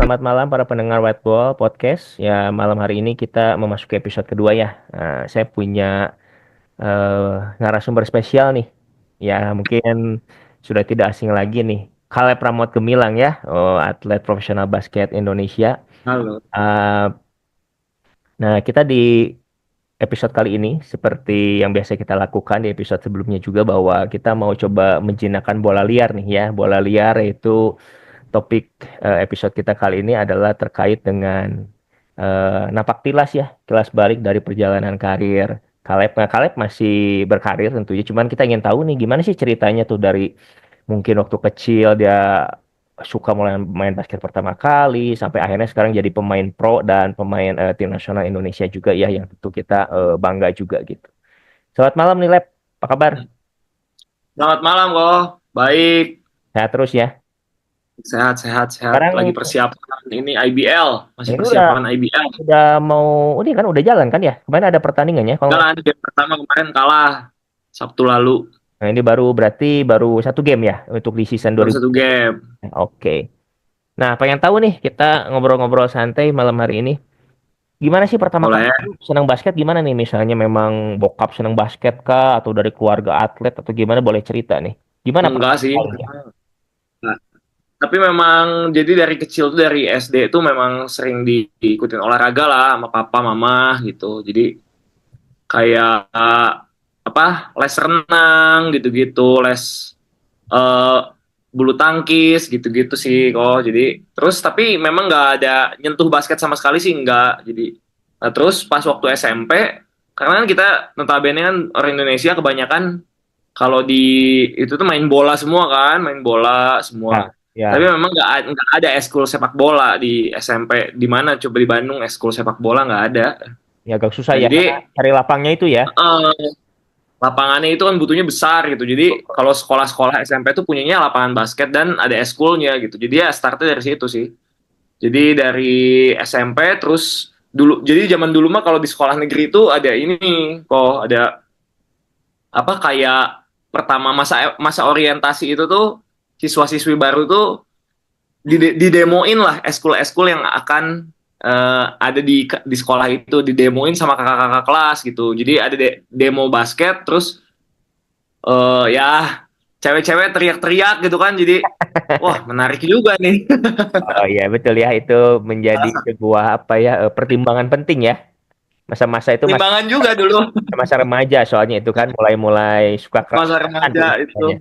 Selamat malam para pendengar White Ball Podcast. Ya, malam hari ini kita memasuki episode kedua ya. Saya punya narasumber spesial nih. Ya, mungkin sudah tidak asing lagi nih. Caleb Pramod Gemilang ya, atlet profesional basket Indonesia. Halo. Uh, nah, kita di episode kali ini, seperti yang biasa kita lakukan di episode sebelumnya juga, bahwa kita mau coba menjinakkan bola liar nih ya. Bola liar yaitu topik episode kita kali ini adalah terkait dengan napak tilas ya, kilas balik dari perjalanan karir Caleb. Nah, Caleb masih berkarir tentunya, cuman kita ingin tahu nih gimana sih ceritanya tuh dari mungkin waktu kecil dia suka mulai main basket pertama kali sampai akhirnya sekarang jadi pemain pro dan pemain tim nasional Indonesia juga ya, yang tentu kita bangga juga gitu. Selamat malam nih Leb, apa kabar? Selamat malam kok. Baik, Sehat terus ya. sehat, sehat, sehat. Sekarang Lagi persiapan ini IBL, masih ini udah persiapan IBL. Udah mau, ini kan udah jalan kan ya? Kemarin ada pertandingannya. Kalau nggak, Jalan game pertama kemarin kalah Sabtu lalu, nah ini baru berarti baru satu game ya untuk di season baru 2000. satu game. Oke. Nah, pengen tahu nih kita ngobrol-ngobrol santai malam hari ini. Gimana sih pertama kali Boleh. lu senang basket gimana nih? Misalnya memang bokap senang basket kah atau dari keluarga atlet atau gimana, boleh cerita nih. Gimana Enggak pertama sih. kalinya? Enggak. Tapi memang jadi dari kecil tuh dari SD itu memang sering diikutin olahraga lah sama papa mama gitu. Jadi kayak apa les renang gitu-gitu, les eh bulu tangkis gitu-gitu sih kok. Jadi terus tapi memang nggak ada nyentuh basket sama sekali sih nggak. Jadi nah, terus pas waktu SMP karena kan kita notabene kan orang Indonesia kebanyakan kalau di itu tuh main bola semua kan, main bola semua. Ya, Tapi ya, memang nggak ada eskul sepak bola di SMP. Di mana coba di Bandung eskul sepak bola nggak ada. ya agak susah Nah ya jadi karena cari lapangnya itu ya. lapangannya itu kan butuhnya besar gitu. Jadi kalau sekolah-sekolah SMP tuh punyanya lapangan basket dan ada eskulnya gitu. Jadi ya startnya dari situ sih. Jadi dari SMP terus dulu. Jadi zaman dulu mah kalau di sekolah negeri itu ada ini kok ada apa kayak pertama masa masa orientasi itu tuh siswa-siswi baru tuh didemoin lah eskul-eskul yang akan ada di sekolah itu didemoin sama kakak-kakak kelas gitu. Jadi ada demo basket terus ya cewek-cewek teriak-teriak gitu kan jadi wah menarik juga nih. Oh iya betul ya, itu menjadi sebuah apa ya, pertimbangan penting ya. Masa-masa itu Timbangan juga dulu masa remaja, soalnya itu kan mulai-mulai suka masa keras-kerasan tuh remaja itu. istilahnya.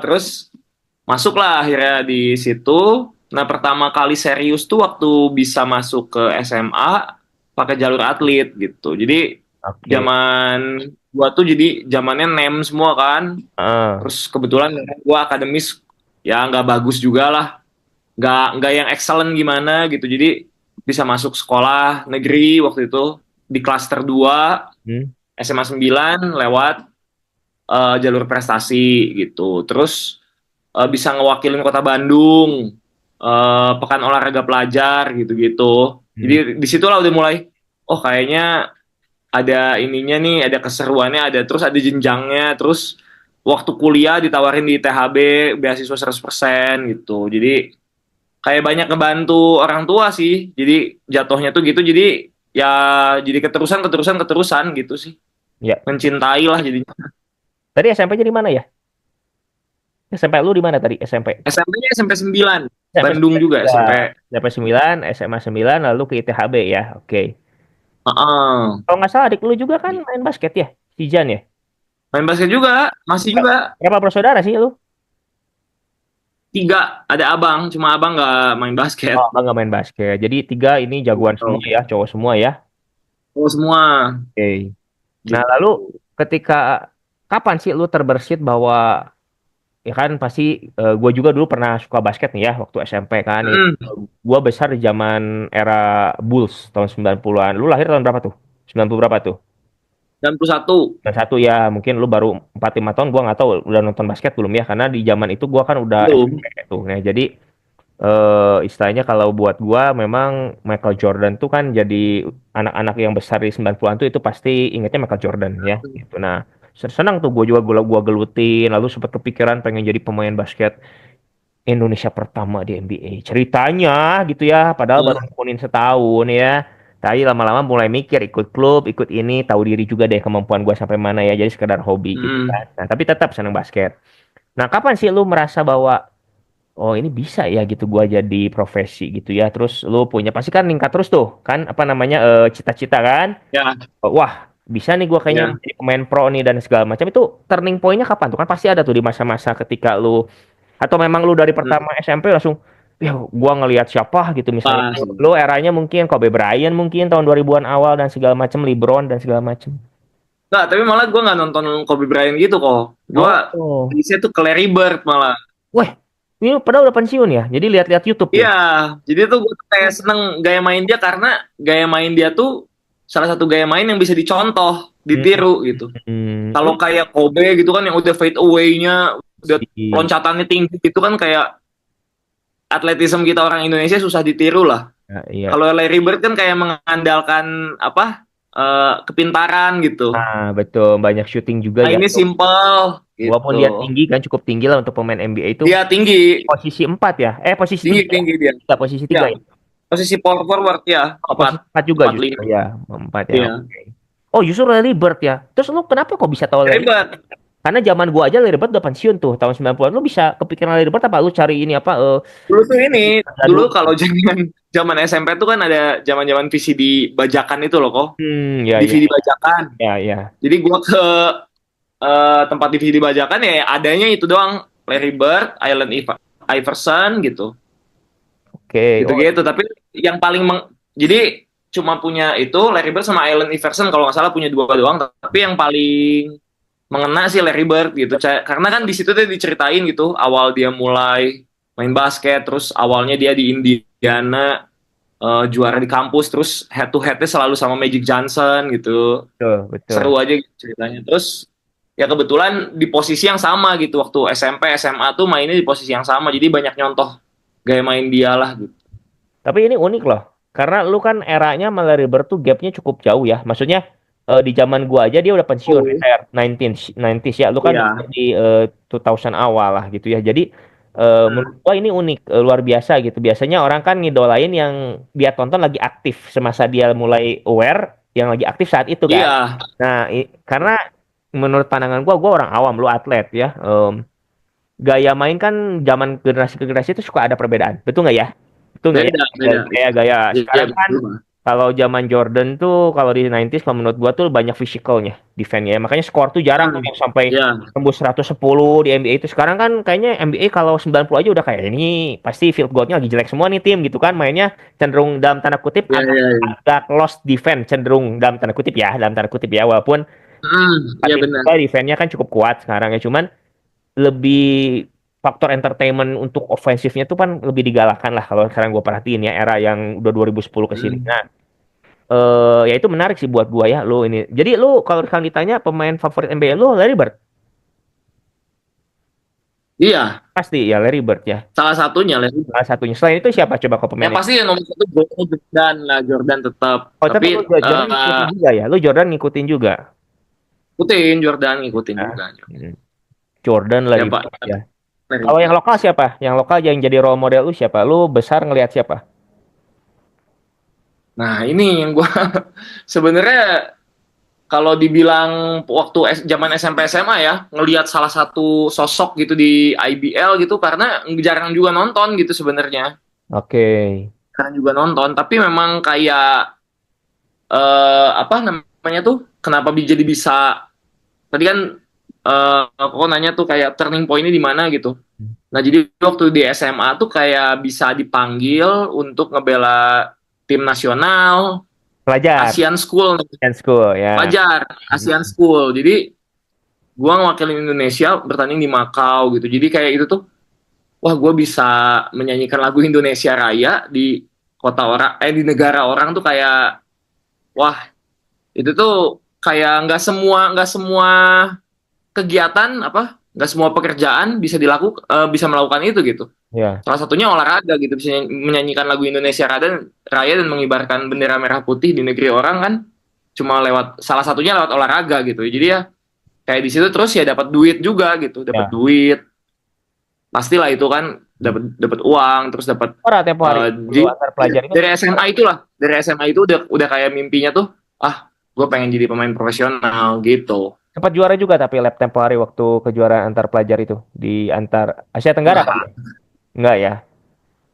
Terus masuklah akhirnya di situ. Nah pertama kali serius tuh waktu bisa masuk ke SMA pakai jalur atlet gitu. Jadi Oke. zaman gua tuh jadi zamannya nem semua kan. Ah, Terus kebetulan gua akademis ya nggak bagus juga lah, nggak yang excellent gimana gitu. Jadi bisa masuk sekolah negeri waktu itu di klaster 2 hmm, SMA 9 lewat jalur prestasi gitu. Terus bisa ngewakilin Kota Bandung, pekan olahraga pelajar gitu-gitu. Jadi hmm. di situlah udah mulai, oh kayaknya ada ininya nih, ada keseruannya, ada terus ada jenjangnya, terus waktu kuliah ditawarin di THB beasiswa 100% gitu. Jadi kayak banyak ngebantu orang tua sih. Jadi jatuhnya tuh gitu. Jadi ya jadi keterusan keterusan keterusan gitu sih. Ya. Mencintai lah jadinya. Tadi SMP jadi mana ya? SMP lu di mana tadi SMP? SMP-nya SMP 9, SMP Bandung 9 juga juga. SMP. SMP 9, SMA 9, lalu ke ITHB ya. Oke. Heeh. Kalau nggak salah adik lu juga kan main basket ya? Si Jan ya? Main basket juga, masih juga. Berapa bersaudara sih lu? Tiga, ada abang, cuma abang nggak main basket. Oh, nggak main basket. Jadi tiga ini jagoan semua Gitu. ya, cowok semua ya. Oh semua Oke. Nah, lalu gitu. ketika kapan sih lu terbersit bahwa ya kan pasti gue juga dulu pernah suka basket nih ya waktu SMP kan. Hmm, Gue besar di zaman era Bulls tahun 90-an. Lu lahir tahun berapa tuh? 90 berapa tuh? 91. Dan satu ya, mungkin lu baru 4 5 tahun, gua nggak tahu udah nonton basket belum ya, karena di zaman itu gua kan udah Belum. SMP tuh. Nah, jadi istilahnya kalau buat gua memang Michael Jordan tuh kan jadi anak-anak yang besar di 90-an tuh itu pasti ingetnya Michael Jordan ya gitu. Nah, senang tuh gua juga gua gelutin, lalu sempat kepikiran pengen jadi pemain basket Indonesia pertama di NBA. Ceritanya gitu ya, padahal baru Hmm. nekunin setahun ya. Tapi lama-lama mulai mikir ikut klub, ikut ini, tahu diri juga deh kemampuan gua sampai mana ya. Jadi sekedar hobi gitu Hmm. kan. Nah, tapi tetap senang basket. Nah, kapan sih lu merasa bahwa oh ini bisa ya gitu gua jadi profesi gitu ya. Terus lu punya pasti kan meningkat terus tuh kan apa namanya cita-cita kan. Ya, Wah, bisa nih gua kayaknya ya. menjadi pemain pro nih dan segala macam. Itu turning point-nya kapan tuh? Kan pasti ada tuh di masa-masa ketika lu atau memang lu dari Hmm. pertama SMP langsung ya gua ngelihat siapa gitu misalnya. Pas. Lu eranya mungkin Kobe Bryant mungkin tahun 2000-an awal dan segala macam LeBron dan segala macam. Nggak, tapi malah gue nggak nonton Kobe Bryant gitu kok. Gue Oh. isinya tuh ke Larry Bird malah. Wah, ini padahal udah pensiun ya. Jadi lihat-lihat YouTube Iya, ya. jadi tuh gue kayak seneng gaya main dia karena gaya main dia tuh salah satu gaya main yang bisa dicontoh, ditiru gitu. Lu Kalau kayak Kobe gitu kan yang udah fade away-nya, udah si loncatannya tinggi gitu kan kayak atletisme kita orang Indonesia susah ditiru lah. ya, iya. Kalau Larry Bird kan kayak mengandalkan apa kepintaran gitu. Ah, betul. Banyak syuting juga Nah ya. ini simple Walaupun gitu. dia tinggi kan cukup tinggi lah untuk pemain NBA itu Dia tinggi, posisi 4 ya. Posisi tinggi 3 ya. tinggi dia. Tidak posisi Ya, 3 ya. posisi power forward ya, Oh, empat posisi 4 juga empat justru lima. ya. 4 ya. Iya. Oke. Oh, justru Larry Bird ya. Terus lu kenapa kok bisa tahu Larry? Hebat. Karena zaman gua aja Larry Bird udah pensiun tuh tahun 90-an. Lu bisa kepikiran Larry Bird apa lu cari ini apa Dulu tuh ini, jadul. dulu kalau zaman zaman SMP tuh kan ada zaman-zaman VCD bajakan itu loh kok. Ya ya DVD bajakan. ya ya. Jadi gua ke tempat DVD bajakan ya adanya itu doang. Larry Bird, Iverson gitu. Oke. Oh, Gitu-gitu. Tapi yang jadi cuma punya itu Larry Bird sama Allen Iverson kalau nggak salah punya dua doang. Tapi yang paling mengena sih Larry Bird gitu. Karena kan di situ dia diceritain gitu awal dia mulai main basket, terus awalnya dia di Indiana juara di kampus, terus head to headnya selalu sama Magic Johnson gitu. betul betul. Seru aja gitu ceritanya. Terus ya kebetulan di posisi yang sama gitu waktu SMP SMA tuh mainnya di posisi yang sama, jadi banyak nyontoh gaya main dia lah gitu. Tapi ini unik loh. Karena lu kan eranya sama Larry Bird tuh gapnya cukup jauh ya. Maksudnya di zaman gua aja dia udah pensiun, Oh retire 90s ya. Lu kan iya. di 2000 awal lah gitu ya. Jadi menurut Hmm. gua ini unik, luar biasa gitu. Biasanya orang kan ngidolain yang dia tonton lagi aktif semasa dia mulai aware, yang lagi aktif saat itu kan. Iya. Nah, karena menurut pandangan gua orang awam, lu atlet ya. Gaya main kan zaman generasi ke generasi itu suka ada perbedaan. Betul nggak ya? Betul nggak ya? Beda, beda. Gaya-gaya Iya, sekarang kan betul. kalau zaman Jordan tuh kalau di 90s kalau menurut gua tuh banyak physicalnya defense-nya. Makanya skor tuh jarang tuh Hmm. yang sampai Iya. tembus 110 di NBA itu. Sekarang kan kayaknya NBA kalau 90 aja udah kayak ini pasti field goal-nya lagi jelek semua nih tim gitu kan. Mainnya cenderung dalam tanda kutip Iya, agak iya, iya. agak lost defense, cenderung dalam tanda kutip ya, dalam tanda kutip ya. Walaupun Iya tim benar. juga defense-nya kan cukup kuat sekarang ya. Cuman lebih faktor entertainment untuk ofensifnya tuh kan lebih digalakan lah kalau sekarang gue perhatiin ya era yang udah 2010 ke sini. Hmm. Nah, ya itu menarik sih buat gua ya lu ini. Jadi lu kalau sekarang ditanya pemain favorit NBA lu Larry Bird. Iya, Pasti ya Larry Bird ya. salah satunya lah. Salah satunya. Selain itu siapa coba kau Yang pemainnya? pasti yang nomor satu Jordan lah, Jordan tetap. Oh, tapi Tapi lu Jordan ngikutin juga ya. Lu Jordan ngikutin juga. ngikutin Jordan, ngikutin Ya. juga. Hmm. Jordan Larry Siapa? Bird ya. Kalau yang lokal siapa? Yang lokal yang jadi role model lu siapa? Lu besar ngelihat siapa? Nah, ini yang gua sebenarnya kalau dibilang waktu zaman SMP SMA ya, ngelihat salah satu sosok gitu di IBL gitu karena jarang juga nonton gitu sebenarnya. Oke. Jarang juga nonton, tapi memang kayak apa namanya tuh? Kenapa jadi bisa tadi kan kok nanya tuh kayak turning point-nya di mana gitu. Nah, jadi waktu di SMA tuh kayak bisa dipanggil untuk ngebela tim nasional, Pelajar. Asian School, And school ya. pelajar, Asian School. Jadi gua ngewakilin Indonesia bertanding di Makau gitu. Jadi kayak itu tuh, wah gua bisa menyanyikan lagu Indonesia Raya di kota orang, di negara orang tuh kayak, wah itu tuh kayak nggak semua kegiatan apa, nggak semua pekerjaan bisa bisa melakukan itu gitu. Ya. Salah satunya olahraga gitu, bisa menyanyikan lagu Indonesia Raya dan mengibarkan bendera merah putih di negeri orang kan cuma lewat salah satunya lewat olahraga gitu. Jadi ya kayak di situ terus ya dapat duit juga gitu, dapat Ya. duit. Pastilah itu kan dapat uang, terus dapat Ora tempo hari lu jadi antar pelajar itu dari SMA itulah, dari SMA itu udah kayak mimpinya tuh, ah gue pengen jadi pemain profesional gitu. sempat juara juga tapi lab tempo hari waktu kejuaraan antar pelajar itu di antar Asia Tenggara kali ya? Enggak, Enggak ya?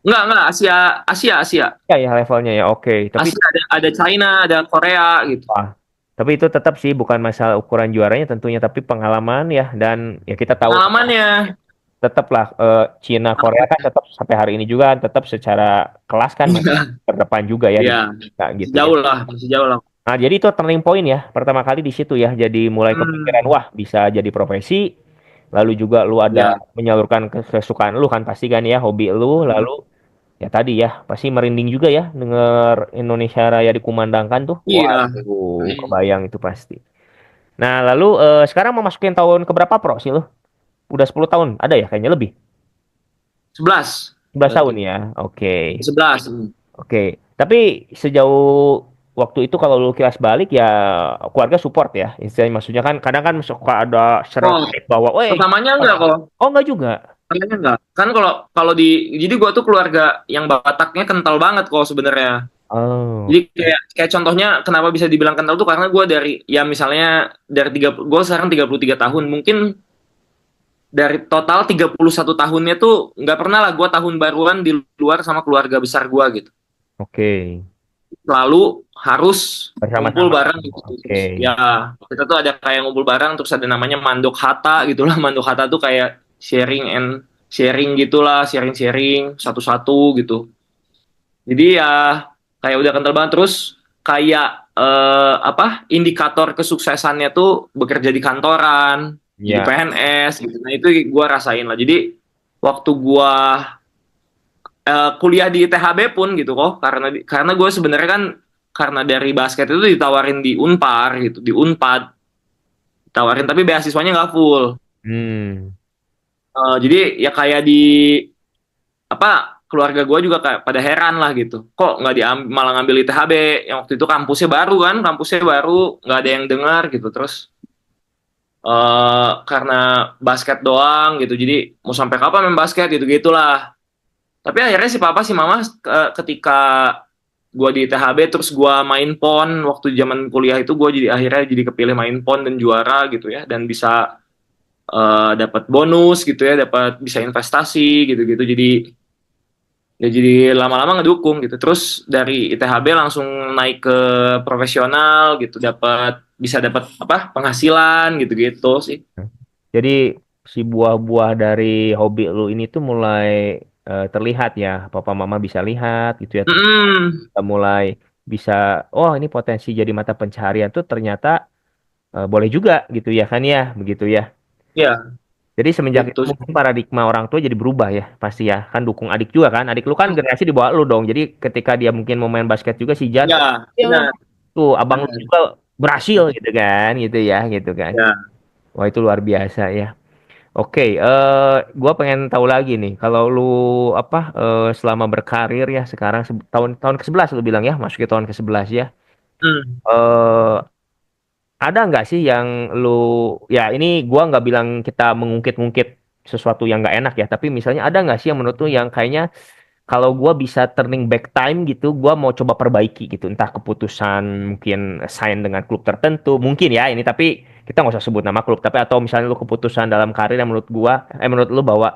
enggak Asia, Asia, Asia, Enggak ya levelnya ya. Oke, tapi Asia ada China, ada Korea gitu. wah, tapi itu tetap sih bukan masalah ukuran juaranya tentunya tapi pengalaman ya dan ya kita tahu Pengalamannya tetaplah Cina Korea kan tetap sampai hari ini juga kan tetap secara kelas kan masih terdepan juga ya di ya nah, masih gitu ya. jauh lah, masih jauh lah. Nah, jadi itu turning point ya. Pertama kali di situ ya. Jadi mulai kepikiran, Hmm, wah bisa jadi profesi. Lalu juga lu ada ya. menyalurkan kesukaan lu kan pasti kan ya, hobi lu. Hmm. Lalu ya tadi ya, pasti merinding juga ya denger Indonesia Raya dikumandangkan tuh. Iya. Waduh, kebayang itu pasti. Nah, lalu sekarang mau masukin tahun keberapa pro sih lu? Udah 10 tahun? Ada ya kayaknya lebih. 11 11 tahun berarti. ya. Oke. 11. Oke, tapi sejauh waktu itu kalau lu kilas balik ya keluarga support ya. Istilahnya maksudnya kan kadang kan suka ada Oh, stereotip bahwa, weh, pertamanya enggak kok. oh enggak juga. Pertamanya enggak. Kan kalau kalau jadi gua tuh keluarga yang Bataknya kental banget kok sebenarnya. Oh, Jadi kayak contohnya kenapa bisa dibilang kental tuh karena gua dari ya misalnya dari gua sekarang 33 tahun, mungkin dari total 31 tahunnya tuh nggak pernah lah gua tahun baruan di luar sama keluarga besar gua gitu. oke. Selalu harus ngumpul Bersama-sama. bareng gitu. Terus Oke. ya kita tuh ada kayak ngumpul bareng, terus ada namanya mandok hata gitulah. Mandok hata tuh kayak sharing gitulah, sharing-sharing satu-satu gitu. Jadi ya kayak udah kental banget. Terus kayak apa indikator kesuksesannya tuh bekerja di kantoran, jadi Ya, PNS gitu. Nah itu gua rasain lah. Jadi waktu gua kuliah di ITHB pun gitu kok, karena gue sebenarnya kan karena dari basket itu ditawarin di Unpar gitu, di Unpad ditawarin, tapi beasiswanya nggak full. hmm, Jadi ya kayak di apa, keluarga gue juga kayak pada heran lah gitu, kok nggak malah ngambil ITHB yang waktu itu kampusnya baru kan, kampusnya baru nggak ada yang dengar gitu. Terus karena basket doang gitu, jadi mau sampai kapan main basket gitu gitulah. Tapi akhirnya si papa si mama ketika gua di THB terus gua main pon waktu zaman kuliah itu, gua jadi akhirnya jadi kepilih main pon dan juara gitu ya, dan bisa dapat bonus gitu ya, dapat bisa investasi gitu-gitu. Jadi lama-lama ngedukung gitu. Terus dari ITHB langsung naik ke profesional gitu, bisa dapat apa, penghasilan gitu-gitu sih. jadi si buah-buah dari hobi lu ini tuh mulai terlihat ya. Papa mama bisa lihat gitu ya. Terus Mm-mm. kita mulai bisa, oh ini potensi jadi mata pencaharian tuh ternyata boleh juga gitu ya kan ya, begitu ya. Ya, Jadi semenjak gitu itu sih. mungkin paradigma orang tua jadi berubah ya, pasti ya. Kan dukung adik juga kan. Adik lu kan generasi di bawah lu dong. Jadi ketika dia mungkin mau main basket juga si Jan, Ya, ya benar. tuh abang lu Benar. juga berhasil gitu ya, gitu kan. Ya. Wah itu luar biasa ya. Oke, gua pengen tahu lagi nih. Kalau lu apa selama berkarir ya sekarang tahun tahun ke-11 lu bilang ya, masuk ke tahun ke-11 ya. Hmm. Eh ada nggak sih yang lu ya ini gua nggak bilang kita mengungkit-ungkit sesuatu yang nggak enak ya, tapi misalnya ada nggak sih yang menurut lu yang kayaknya kalau gua bisa turning back time gitu, gua mau coba perbaiki gitu, entah keputusan mungkin sign dengan klub tertentu, mungkin ya ini tapi kita nggak usah sebut nama klub, tapi atau misalnya lu keputusan dalam karir yang menurut gua, menurut lu bahwa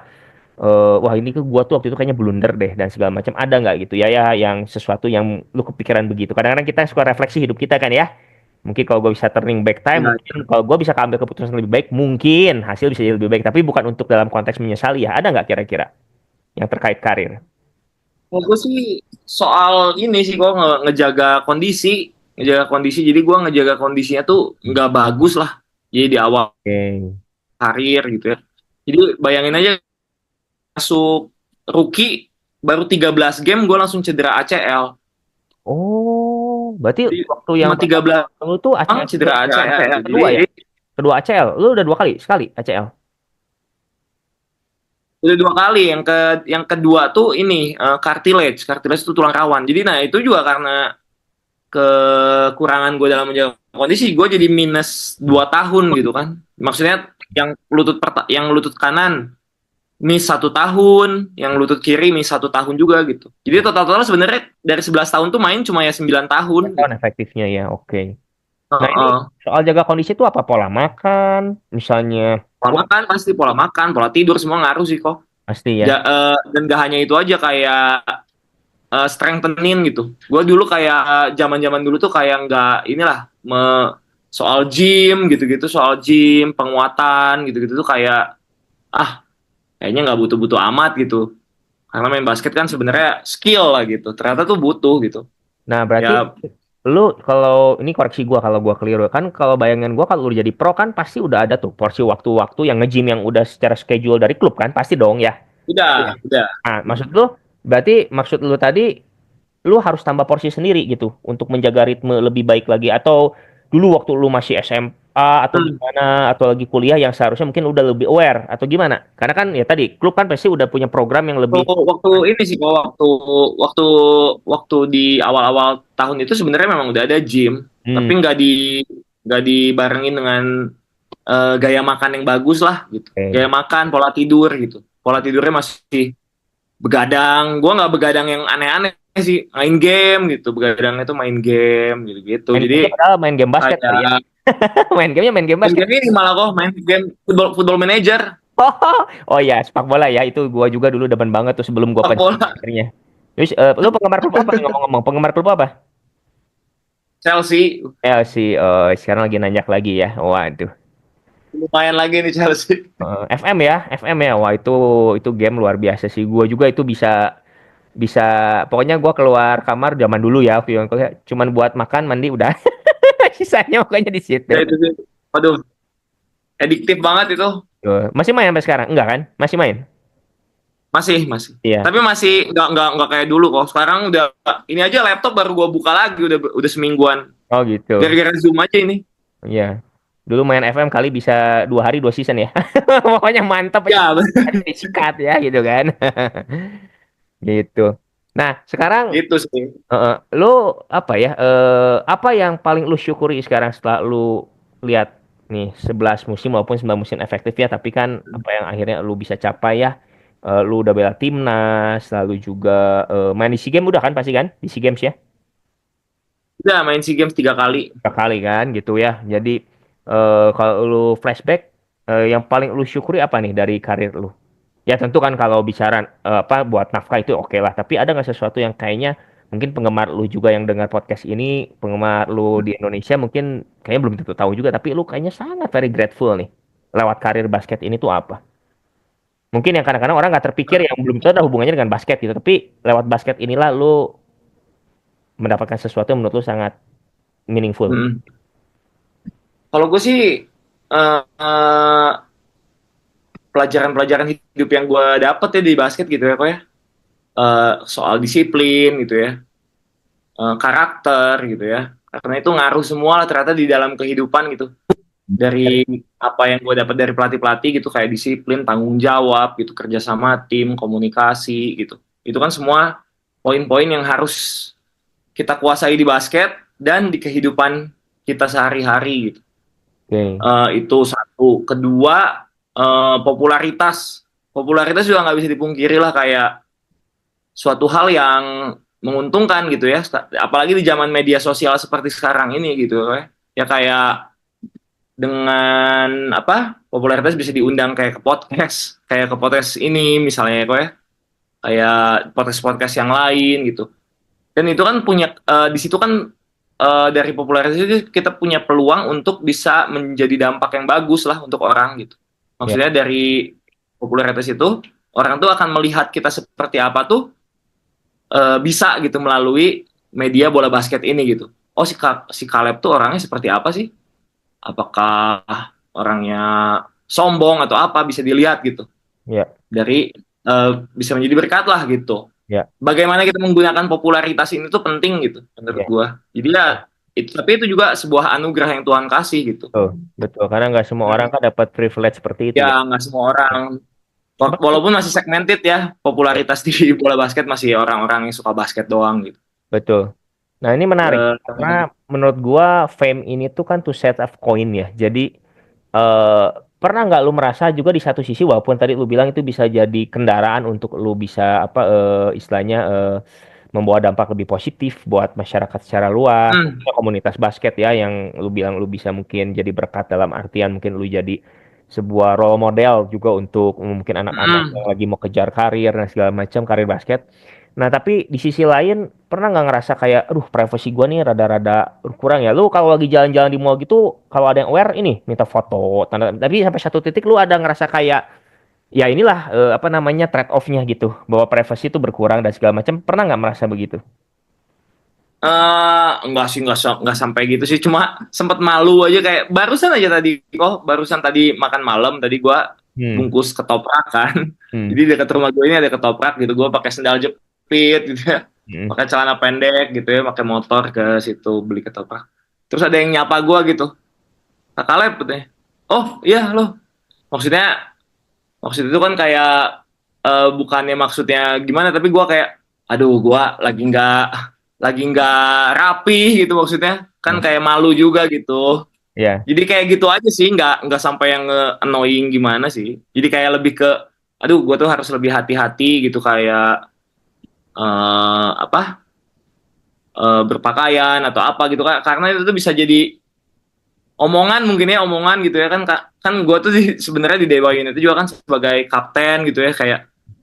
wah ini ke gua tuh waktu itu kayaknya blunder deh dan segala macam ada nggak gitu ya ya yang sesuatu yang lu kepikiran begitu. Kadang-kadang kita suka refleksi hidup kita kan ya. Mungkin kalau gue bisa turning back time, Ya. mungkin kalau gue bisa ambil keputusan lebih baik, mungkin hasil bisa jadi lebih baik. Tapi bukan untuk dalam konteks menyesali ya. Ada nggak kira-kira yang terkait karir? Kalau gue sih soal ini sih, kok ngejaga kondisi, ngejaga kondisi. Jadi gue ngejaga kondisinya tuh nggak bagus lah. Jadi di awal Oke. karir gitu ya. Jadi bayangin aja, masuk rookie baru 13 game gue langsung cedera ACL. Oh, berarti Jadi waktu yang cuma pertama 13 lu tuh orang ACL cedera ACL. kedua ya? Jadi Kedua ACL. Lu udah dua kali, sekali ACL. udah 2 kali. Yang kedua tuh ini cartilage. Cartilage itu tulang rawan. Jadi nah itu juga karena kekurangan gue dalam menjaga kondisi, gue jadi minus 2 tahun gitu kan. Maksudnya yang lutut kanan miss 1 tahun, yang lutut kiri miss 1 tahun juga gitu. Jadi total-total sebenarnya dari 11 tahun tuh main cuma ya 9 tahun Tahun gitu. efektifnya ya, oke. Nah ini Heeh. soal jaga kondisi itu apa? Pola makan, misalnya, Pola wah makan pasti pola makan, pola tidur semua ngaruh sih kok. pasti ya. Dan gak hanya itu aja kayak strengthenin gitu. Gue dulu kayak zaman-zaman dulu tuh kayak nggak inilah soal gym gitu-gitu, soal gym, penguatan gitu-gitu tuh kayak ah kayaknya nggak butuh-butuh amat gitu. Karena main basket kan sebenarnya skill lah gitu. Ternyata tuh butuh gitu. Nah berarti Ya lu kalau ini koreksi gua kalau gua keliru kan kalau bayangan gua kalau lu jadi pro kan pasti udah ada tuh porsi waktu-waktu yang nge-gym yang udah secara schedule dari klub kan pasti dong ya. udah, Iya. udah. Nah, maksud lu tadi lu harus tambah porsi sendiri gitu untuk menjaga ritme lebih baik lagi atau dulu waktu lu masih SMA atau Hmm. gimana atau lagi kuliah yang seharusnya mungkin udah lebih aware atau gimana? Karena kan ya tadi klub kan pasti udah punya program yang lebih Waktu ini sih kok waktu waktu di awal-awal tahun itu sebenarnya memang udah ada gym, tapi hmm, nggak dibarengin dengan gaya makan yang bagus lah gitu. oke. Gaya makan, pola tidur gitu. Pola tidurnya masih begadang. Gua nggak begadang yang aneh-aneh sih, main game gitu. Begadangnya tuh main game gitu-gitu. Main Jadi gamenya padahal main game basket kali ya. kayak Main game main basket. game ini malah kok main game football manager, Oh ya, sepak bola ya. Itu gua juga dulu demen banget tuh sebelum gua sepak pensiun bola. akhirnya. Terus lu penggemar klub apa ngomong-ngomong? Penggemar klub apa? Chelsea Chelsea. Sekarang lagi nanjak lagi ya. Waduh. lumayan lagi nih Chelsea. FM ya, FM ya. Wah, itu game luar biasa sih. Gua juga itu bisa bisa pokoknya gua keluar kamar zaman dulu ya waktu yang kuliah cuman buat makan, mandi udah. Sisanya makanya di situ. Ya itu sih. Waduh, ediktif banget itu. Masih main sampai sekarang? Enggak kan? Masih main? Masih. Iya. Tapi masih nggak kayak dulu kok. Sekarang udah ini aja laptop baru gua buka lagi udah semingguan. Oh gitu. Gara-gara Zoom aja ini. Iya. Dulu main FM kali bisa 2 hari 2 season ya. Pokoknya mantap aja. Ya, Ada disikat ya gitu kan. Gitu. Nah, sekarang gitu sih. lu apa ya? Apa yang paling lu syukuri sekarang setelah lu lihat nih 11 musim maupun 9 musim efektifnya, tapi kan apa yang akhirnya lu bisa capai ya? Lu udah bela timnas, lalu juga main di SEA Games udah kan pasti kan? Di SEA Games ya? Udah main SEA Games 3 kali. 3 kali kan gitu ya. Jadi kalau lu flashback, yang paling lu syukuri apa nih dari karir lu? Ya tentu kan kalau bicara apa buat nafkah itu oke lah. Tapi ada nggak sesuatu yang kayaknya mungkin penggemar lu juga yang dengar podcast ini, penggemar lu di Indonesia mungkin kayaknya belum tentu tahu juga. Tapi lu kayaknya sangat very grateful nih lewat karir basket ini tuh apa? Mungkin yang kadang-kadang orang nggak terpikir yang belum tentu ada hubungannya dengan basket gitu. Tapi lewat basket inilah lu mendapatkan sesuatu yang menurut lu sangat meaningful. Mm-mm. Kalau gue sih pelajaran-pelajaran hidup yang gue dapet ya di basket gitu ya kok ya. Soal disiplin gitu ya, karakter gitu ya. Karena itu ngaruh semua lah ternyata di dalam kehidupan gitu. Dari apa yang gue dapat dari pelatih-pelatih gitu kayak disiplin, tanggung jawab gitu, kerja sama tim, komunikasi gitu. Itu kan semua poin-poin yang harus kita kuasai di basket dan di kehidupan kita sehari-hari gitu. Oke. Itu satu. Kedua, popularitas. Popularitas juga nggak bisa dipungkiri lah kayak suatu hal yang menguntungkan gitu ya. Apalagi di zaman media sosial seperti sekarang ini gitu ya. Ya kayak dengan apa popularitas bisa diundang kayak ke podcast ini misalnya ya kok ya, kayak podcast-podcast yang lain gitu. Dan itu kan punya di situ kan dari popularitas itu kita punya peluang untuk bisa menjadi dampak yang bagus lah untuk orang gitu. Ya, Maksudnya dari popularitas itu orang tuh akan melihat kita seperti apa tuh bisa gitu melalui media bola basket ini gitu. Oh si Caleb tuh orangnya seperti apa sih? Apakah orangnya sombong atau apa bisa dilihat gitu ya, dari bisa menjadi berkat lah gitu. ya, Bagaimana kita menggunakan popularitas ini tuh penting gitu menurut ya. gua. Jadi ya itu, tapi itu juga sebuah anugerah yang Tuhan kasih gitu. Betul, betul. Karena nggak semua orang kan dapat privilege seperti itu Ya ya. nggak semua orang, Sempat walaupun masih segmented ya popularitas di bola basket masih orang-orang yang suka basket doang gitu. betul. Nah, ini menarik Eh, karena menurut gua fame ini tuh kan two sides of coin ya. Jadi eh pernah nggak lu merasa juga di satu sisi walaupun tadi lu bilang itu bisa jadi kendaraan untuk lu bisa apa istilahnya membawa dampak lebih positif buat masyarakat secara luas, Hmm, khususnya komunitas basket ya yang lu bilang lu bisa mungkin jadi berkat dalam artian mungkin lu jadi sebuah role model juga untuk mungkin anak-anak yang hmm. lagi mau kejar karir dan segala macam karir basket. Nah, tapi di sisi lain pernah nggak ngerasa kayak, aduh, privasi gua nih rada-rada kurang ya. Lu kalau lagi jalan-jalan di mall gitu, kalau ada yang aware ini minta foto, tanda. Tapi sampai satu titik lu ada ngerasa kayak, ya inilah apa namanya trade off-nya gitu, bahwa privasi itu berkurang dan segala macam. Pernah nggak merasa begitu? Enggak sih, enggak sampai gitu sih. Cuma sempet malu aja kayak barusan aja tadi kok, barusan tadi makan malam tadi gua Hmm. bungkus ketoprak kan. Hmm. Jadi dekat rumah gue ini ada ketoprak gitu. Gua pakai sendal jepit gitu ya. Hmm. Pakai celana pendek gitu ya, pakai motor ke situ beli ketoprak. Terus ada yang nyapa gua gitu. Kak Kaleb katanya. Oh, iya loh. Maksudnya maksud itu kan kayak bukannya maksudnya gimana tapi gua kayak aduh gua lagi nggak rapi gitu maksudnya kan Hmm. kayak malu juga gitu Ya. jadi kayak gitu aja sih nggak sampai yang annoying gimana sih jadi kayak lebih ke aduh gua tuh harus lebih hati-hati gitu kayak apa berpakaian atau apa gitu kan karena itu tuh bisa jadi omongan mungkin ya omongan gitu ya kan kan gue tuh sebenarnya di Dewa United juga kan sebagai kapten gitu ya kayak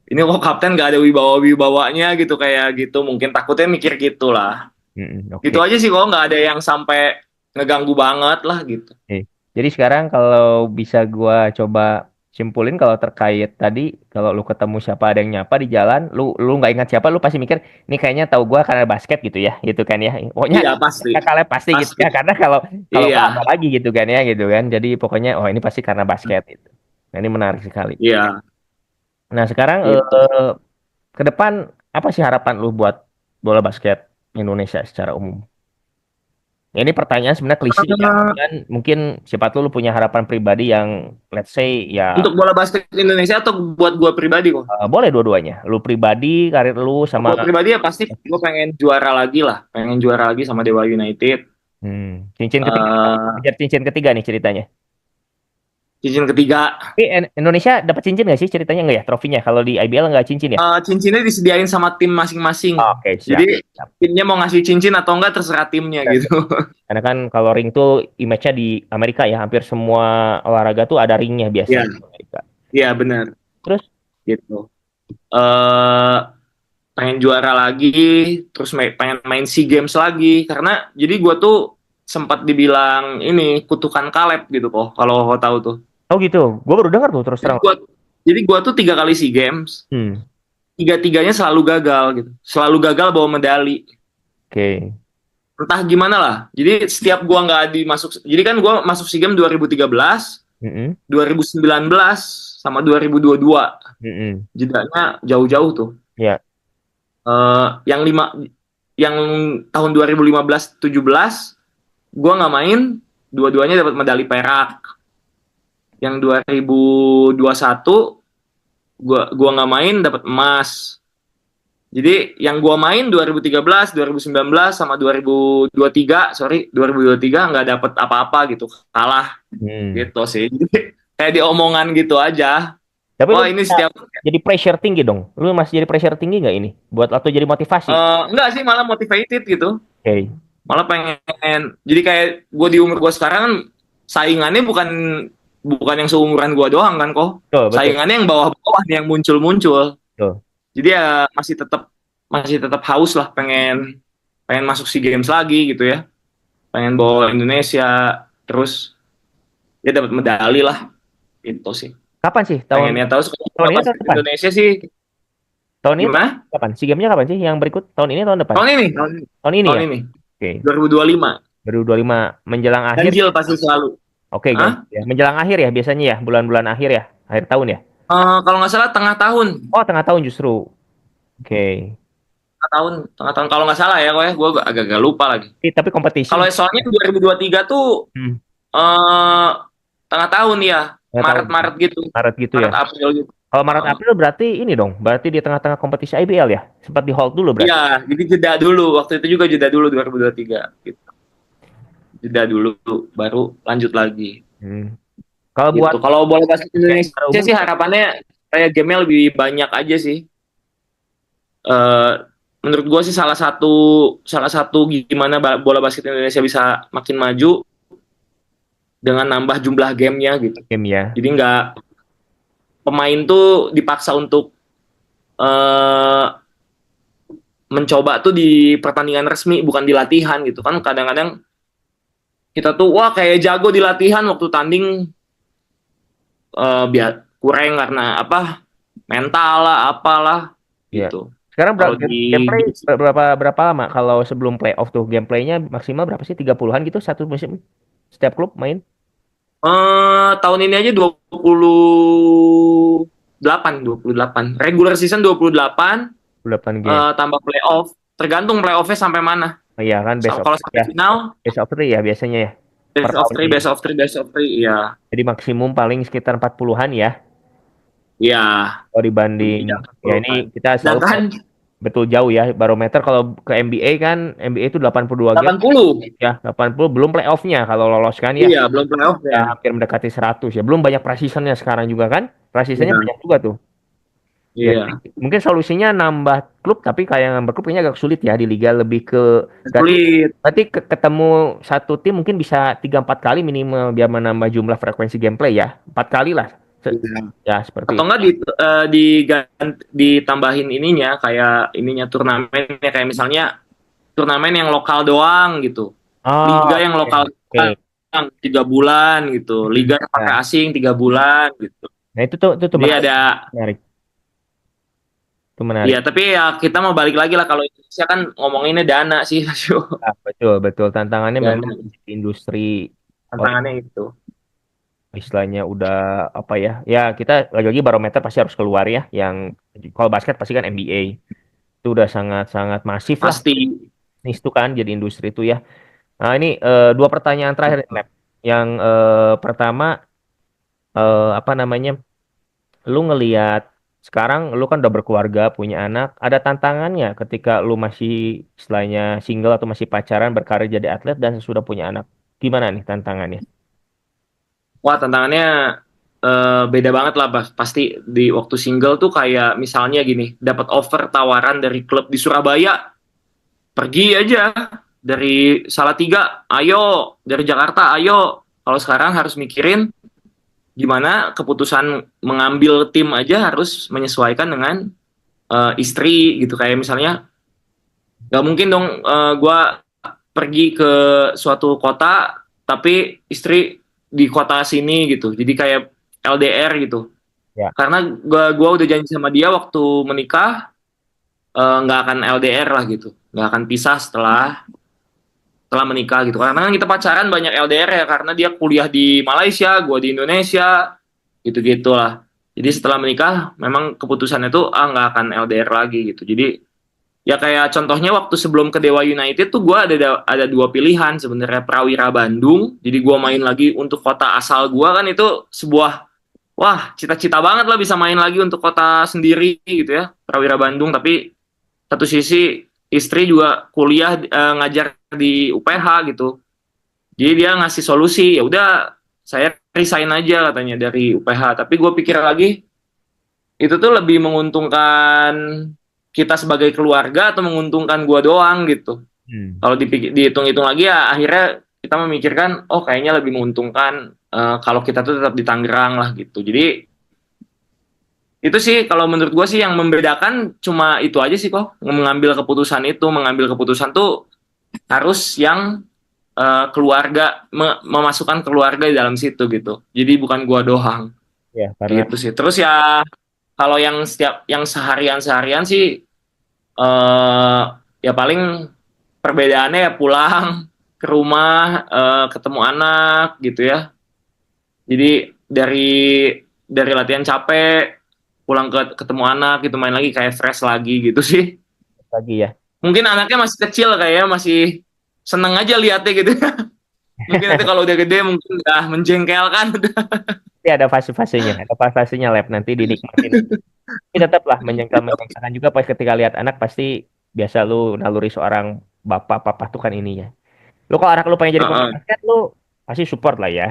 ini kok kapten gak ada wibawa wibawanya gitu kayak gitu mungkin takutnya mikir gitu lah Hmm. gitu Oke. aja sih kok nggak ada yang sampai ngeganggu banget lah gitu. Oke. Jadi sekarang kalau bisa gua coba simpulin kalau terkait tadi kalau lu ketemu siapa ada yang nyapa di jalan, lu nggak ingat siapa, lu pasti mikir ini kayaknya tahu gua karena basket gitu kan ya. Pokoknya Iya pasti kalian pasti gitu pasti ya karena kalau kalau iya nggak apa lagi gitu kan ya gitu kan. Jadi pokoknya oh ini pasti karena basket itu. Nah, ini menarik sekali. iya Nah, sekarang gitu. ke depan apa sih harapan lu buat bola basket Indonesia secara umum? Ya, ini pertanyaan sebenarnya klise ya. Eh, Dan mungkin siapa tuh lu punya harapan pribadi yang let's say ya untuk bola basket Indonesia atau buat gue pribadi kok. boleh dua-duanya. Lu pribadi, karir lu sama Gue pribadi ya pasti gue pengen juara lagi lah pengen juara lagi sama Dewa United. cincin ketiga. eh Kejar cincin ketiga nih ceritanya. Cincin ketiga. Tapi Indonesia dapat cincin nggak sih ceritanya nggak ya trofinya? Kalau di IBL nggak cincin ya? Cincinnya disediain sama tim masing-masing. Oke, siap. Jadi Siap. timnya mau ngasih cincin atau enggak terserah timnya gitu. Karena kan kalau ring tuh image-nya di Amerika ya, hampir semua olahraga tuh ada ringnya Iya, biasanya di Amerika. iya benar Terus, gitu. eh Pengen juara lagi, terus pengen main SEA Games lagi karena jadi gue tuh sempat dibilang ini kutukan Kaleb gitu kok kalau kau tahu tuh. oh gitu, gue baru dengar tuh terus Jadi terang. gue jadi gua tuh 3 kali SEA Games, Hmm, tiga-tiganya selalu gagal gitu. Selalu gagal bawa medali. oke. Entah gimana lah. Jadi setiap gua nggak dimasuk, jadi kan gua masuk SEA Games 2013, Mm-mm, 2019 sama 2022. mm-mm. Jedanya jauh-jauh tuh. Ya, Yang yang tahun 2015-17 gua nggak main, dua-duanya dapat medali perak. Yang 2021 gua nggak main dapat emas. Jadi yang gua main 2013, 2019 sama 2023, sorry 2023 nggak dapet apa-apa gitu, kalah hmm. gitu sih. Jadi kayak diomongan gitu aja. Tapi lu Wah ini bisa setiap jadi pressure tinggi dong. Lu masih jadi pressure tinggi nggak ini? Buat atau jadi motivasi? enggak sih malah motivated gitu. Oke, Malah pengen. Jadi kayak gue di umur gue sekarang kan saingannya bukan bukan yang seumuran gue doang kan kok. betul, betul, Saingannya yang bawah-bawah nih yang muncul-muncul. betul. Jadi ya masih tetap haus lah pengen pengen masuk SEA Games lagi gitu ya. Pengen bawa Indonesia terus dia dapat medali lah itu sih Kapan sih pengennya tahu tahun sekolah ini basket tahun depan? Indonesia sih Tahun ini gimana kapan? SEA Games-nya kapan sih? Yang berikut tahun ini tahun depan? tahun ini Tahun ini tahun ya? ini Oke. 2025 2025 menjelang akhir. ganjil pasti selalu. Oke, Hah? ganjil ya. Menjelang akhir ya biasanya ya, bulan-bulan akhir ya, akhir tahun ya. Kalau nggak salah tengah tahun Oh, tengah tahun justru. Oke. tengah tahun kalau nggak salah ya kok ya gue agak-agak lupa lagi Tapi kompetisi kalau soalnya 2023 tuh hmm, eh tengah tahun ya tengah tahun Maret-Maret gitu Maret gitu ya. Maret April gitu. Kalau Maret Eh, April berarti ini dong, berarti di tengah-tengah kompetisi IBL ya. Sempat di hold dulu Iya, berarti. jadi jeda dulu. Waktu itu juga jeda dulu 2023. Gitu. Jeda dulu, baru lanjut lagi. Hmm. Kalau buat gitu. Kalau bola basket yang secara Indonesia umum sih harapannya kayak gamenya lebih banyak aja sih. Eh menurut gue sih salah satu gimana bola basket Indonesia bisa makin maju dengan nambah jumlah gamenya gitu. game ya. Jadi nggak pemain tuh dipaksa untuk eh mencoba tuh di pertandingan resmi bukan di latihan gitu kan kadang-kadang kita tuh wah kayak jago di latihan waktu tanding biar kurang karena apa mental lah apalah Ya. gitu. Sekarang Kalau di gameplay berapa lama kalau sebelum playoff tuh gameplaynya maksimal berapa sih? 30-an gitu satu musim setiap klub main tahun ini aja 28 regular season 28 8 game. tambah playoff tergantung playoffnya sampai mana. Oh, iya kan best of Kalau 3 sampai ya. final Best of 3 ya biasanya ya per best of tahunnya three ya. best of three best of three ya. Jadi maksimum paling sekitar 40-an ya. Iya, Kalau dibanding lebih ya 40 ini kan. kita selalu Sedangkan betul jauh ya barometer kalau ke NBA kan NBA itu 82 game 80 ya 80 belum playoffnya kalau lolos kan ya. iya belum playoff Ya ya. hampir mendekati 100 ya. Belum banyak precisionnya sekarang juga kan. Precisionnya Iya, banyak juga tuh. Ya, jadi iya. mungkin solusinya nambah klub tapi kayak nambah klub kayaknya agak sulit ya di liga lebih ke berarti Sulit. berarti ketemu satu tim mungkin bisa 3-4 kali minimal biar menambah jumlah frekuensi gameplay ya. 4 kali lah. Iya. Ya seperti Atau itu. enggak ditambahin ininya kayak ininya turnamennya kayak misalnya turnamen yang lokal doang gitu. Oh, Liga yang oke. lokal Oke. doang 3 bulan gitu. Liga yang pakai Ya. asing 3 bulan gitu. Nah, itu tuh Jadi menarik. ada Menarik. Itu menarik. ya tapi ya kita mau balik lagi lah kalau Indonesia kan ngomonginnya dana sih. Ah, betul, betul. Tantangannya Dana memang di industri oh, tantangannya itu. istilahnya udah apa ya? Ya, kita lagi-lagi barometer pasti harus keluar ya. Yang kalau basket pasti kan NBA. Itu udah sangat-sangat masif lah. Pasti. Itu kan jadi industri itu ya. Nah, ini dua pertanyaan terakhir, Lab. Yang pertama, apa namanya? Lu ngelihat sekarang lu kan udah berkeluarga, punya anak, ada tantangannya ketika lu masih istilahnya single atau masih pacaran berkarir jadi atlet dan sudah punya anak. Gimana nih tantangannya? Wah, tantangannya beda banget lah, pasti di waktu single tuh kayak misalnya gini, dapat offer tawaran dari klub di Surabaya, pergi aja dari Salatiga, ayo dari Jakarta, ayo. Kalau sekarang harus mikirin gimana keputusan mengambil tim aja harus menyesuaikan dengan istri gitu kayak misalnya nggak mungkin dong gue pergi ke suatu kota tapi istri di kota sini gitu jadi kayak LDR gitu Ya, karena gua udah janji sama dia waktu menikah nggak akan LDR lah gitu nggak akan pisah setelah menikah gitu karena kan kita pacaran banyak LDR ya karena dia kuliah di Malaysia gua di Indonesia gitu gitulah jadi setelah menikah memang keputusannya tuh nggak akan LDR lagi gitu jadi ya kayak contohnya waktu sebelum ke Dewa United tuh gue ada dua pilihan sebenarnya Prawira Bandung. Jadi gue main lagi untuk kota asal gue kan itu sebuah wah cita-cita banget lah bisa main lagi untuk kota sendiri gitu ya Prawira Bandung. Tapi satu sisi istri juga kuliah ngajar di UPH gitu. Jadi dia ngasih solusi ya udah saya resign aja katanya dari UPH. Tapi gue pikir lagi itu tuh lebih menguntungkan kita sebagai keluarga atau menguntungkan gua doang gitu. hmm, Kalau dihitung-hitung lagi ya akhirnya kita memikirkan oh kayaknya lebih menguntungkan kalau kita tuh tetap di Tangerang lah gitu. Jadi itu sih kalau menurut gua sih yang membedakan cuma itu aja sih kok mengambil keputusan tuh harus yang keluarga memasukkan keluarga di dalam situ gitu. Jadi bukan gua doang ya karena gitu sih. Terus ya kalau yang seharian sih eh ya paling perbedaannya ya pulang ke rumah ketemu anak gitu ya. Jadi dari latihan capek pulang ketemu anak gitu main lagi kayak fresh lagi gitu sih. lagi ya. Mungkin anaknya masih kecil kayaknya masih seneng aja lihatnya gitu. Mungkin nanti kalau udah gede mungkin udah menjengkelkan udah. Tapi ada fase-fasenya, ada fase-fasenya lab nanti dinikmatin. Tapi tetaplah menjengkelkan juga pas ketika lihat anak pasti biasa lu naluri seorang bapak papa tuh kan ininya. Lu kalau anak lu pengen jadi pemain Uh-uh. basket lu pasti support lah ya.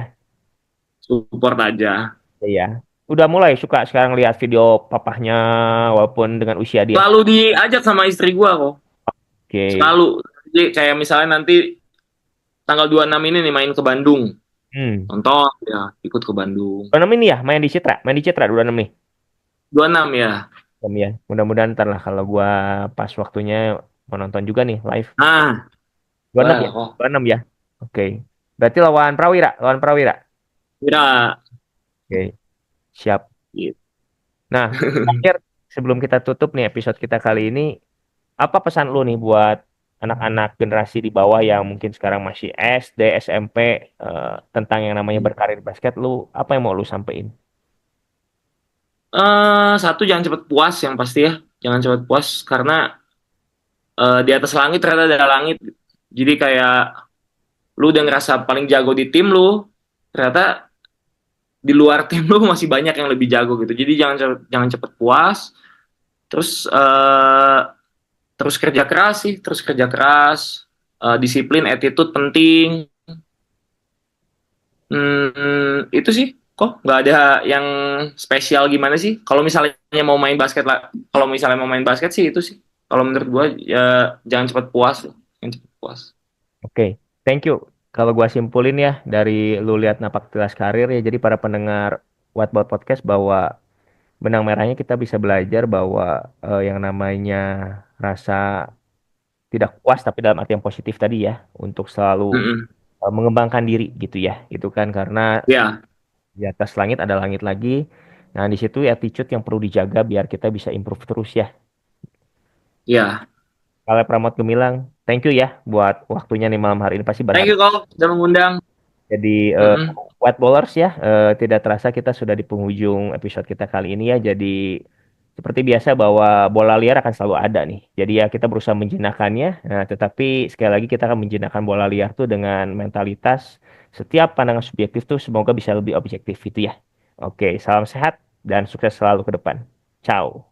support aja. Iya. Udah mulai suka sekarang lihat video papahnya walaupun dengan usia dia. Selalu diajak sama istri gua kok. Oke. Selalu. Jadi kayak misalnya nanti tanggal 26 ini nih main ke Bandung. Hmm. Nonton ya, ikut ke Bandung. 26 ini ya main di Citra, main di Citra 26 nih. 26 ya. Ya. Mudah-mudahan ntar lah kalau gua pas waktunya mau nonton juga nih live. Nah, 26 boleh ya? kok. 26 ya. Oke. Berarti lawan Prawira, lawan Prawira. Kira Oke, siap. gitu. Nah, terakhir sebelum kita tutup nih episode kita kali ini, apa pesan lu nih buat anak-anak generasi di bawah yang mungkin sekarang masih SD, SMP tentang yang namanya berkarir basket, lu apa yang mau lu sampein? Satu jangan cepet puas yang pasti ya. Jangan cepet puas karena di atas langit ternyata ada langit. Jadi kayak lu udah ngerasa paling jago di tim lu, ternyata di luar tim lu masih banyak yang lebih jago gitu. Jadi jangan cepet puas. Terus terus kerja keras sih, terus kerja keras. Disiplin, attitude penting. Itu sih kok nggak ada yang spesial gimana sih. Kalau misalnya mau main basket lah, kalau misalnya mau main basket sih itu sih. Kalau menurut gua ya jangan cepat puas, jangan cepat puas. Oke, thank you. Kalau gua simpulin ya dari lu lihat napak tilas karir ya, jadi para pendengar What About Podcast bahwa benang merahnya kita bisa belajar bahwa yang namanya rasa tidak puas tapi dalam arti yang positif tadi ya untuk selalu Mm-mm. mengembangkan diri gitu ya itu kan karena Ya, di atas langit ada langit lagi. Nah, di situ attitude yang perlu dijaga biar kita bisa improve terus ya. ya. Kalau Pramod Gemilang, thank you ya buat waktunya nih malam hari ini pasti Thank banyak. you kok sudah mengundang. Jadi Mm-mm. White Ballers ya, tidak terasa kita sudah di penghujung episode kita kali ini ya. Jadi seperti biasa bahwa bola liar akan selalu ada nih. Jadi ya kita berusaha menjinakkannya, nah, tetapi sekali lagi kita akan menjinakkan bola liar tuh dengan mentalitas setiap pandangan subjektif tuh semoga bisa lebih objektif itu ya. Oke, salam sehat dan sukses selalu ke depan. Ciao.